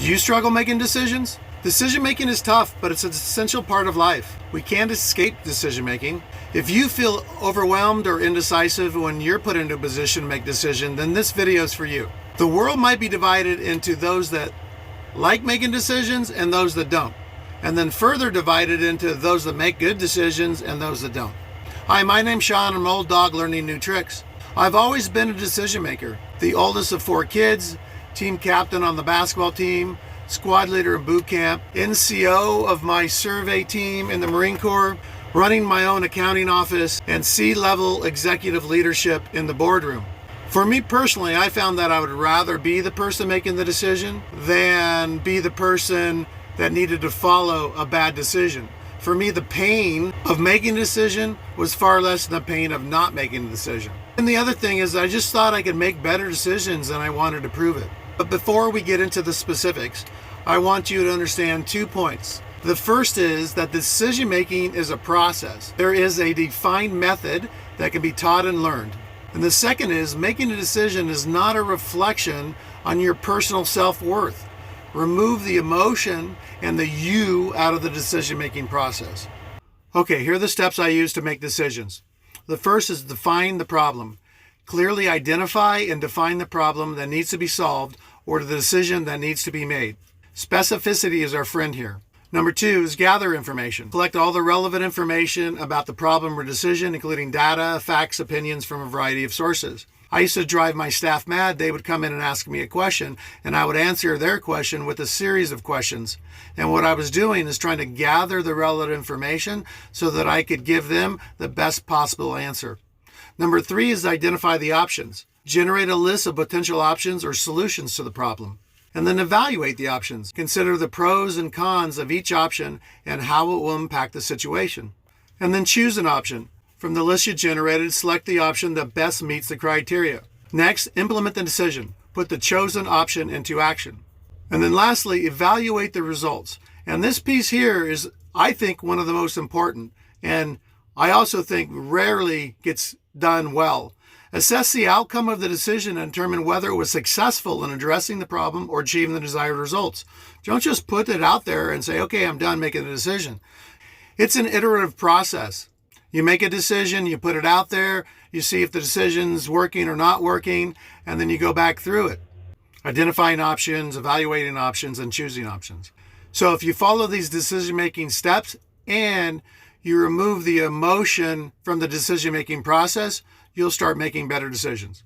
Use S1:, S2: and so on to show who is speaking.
S1: Do you struggle making decisions? Decision making is tough, but it's an essential part of life. We can't escape decision making. If you feel overwhelmed or indecisive when you're put into a position to make a decision, then this video is for you. The world might be divided into those that like making decisions and those that don't, and then further divided into those that make good decisions and those that don't. Hi, my name's Sean. I'm an old dog learning new tricks. I've always been a decision maker, the oldest of 4 kids, team captain on the basketball team, squad leader in boot camp, NCO of my survey team in the Marine Corps, running my own accounting office, and C-level executive leadership in the boardroom. For me personally, I found that I would rather be the person making the decision than be the person that needed to follow a bad decision. For me, the pain of making a decision was far less than the pain of not making a decision. And the other thing is I just thought I could make better decisions and I wanted to prove it. But before we get into the specifics, I want you to understand 2 points. The first is that decision making is a process. There is a defined method that can be taught and learned. And the second is making a decision is not a reflection on your personal self-worth. Remove the emotion and the you out of the decision-making process. Okay, here are the steps I use to make decisions. The first is define the problem. Clearly identify and define the problem that needs to be solved or the decision that needs to be made. Specificity is our friend here. Number 2 is gather information. Collect all the relevant information about the problem or decision, including data, facts, opinions from a variety of sources. I used to drive my staff mad. They would come in and ask me a question, and I would answer their question with a series of questions. And what I was doing is trying to gather the relevant information so that I could give them the best possible answer. Number 3 is identify the options. Generate a list of potential options or solutions to the problem. And then evaluate the options. Consider the pros and cons of each option and how it will impact the situation. And then choose an option. From the list you generated, select the option that best meets the criteria. Next, implement the decision. Put the chosen option into action. And then lastly, evaluate the results. And this piece here is, I think, one of the most important, and I also think rarely gets done well. Assess the outcome of the decision and determine whether it was successful in addressing the problem or achieving the desired results. Don't just put it out there and say, okay, I'm done making a decision. It's an iterative process. You make a decision, you put it out there, you see if the decision's working or not working, and then you go back through it. Identifying options, evaluating options, and choosing options. So if you follow these decision-making steps and you remove the emotion from the decision-making process, you'll start making better decisions.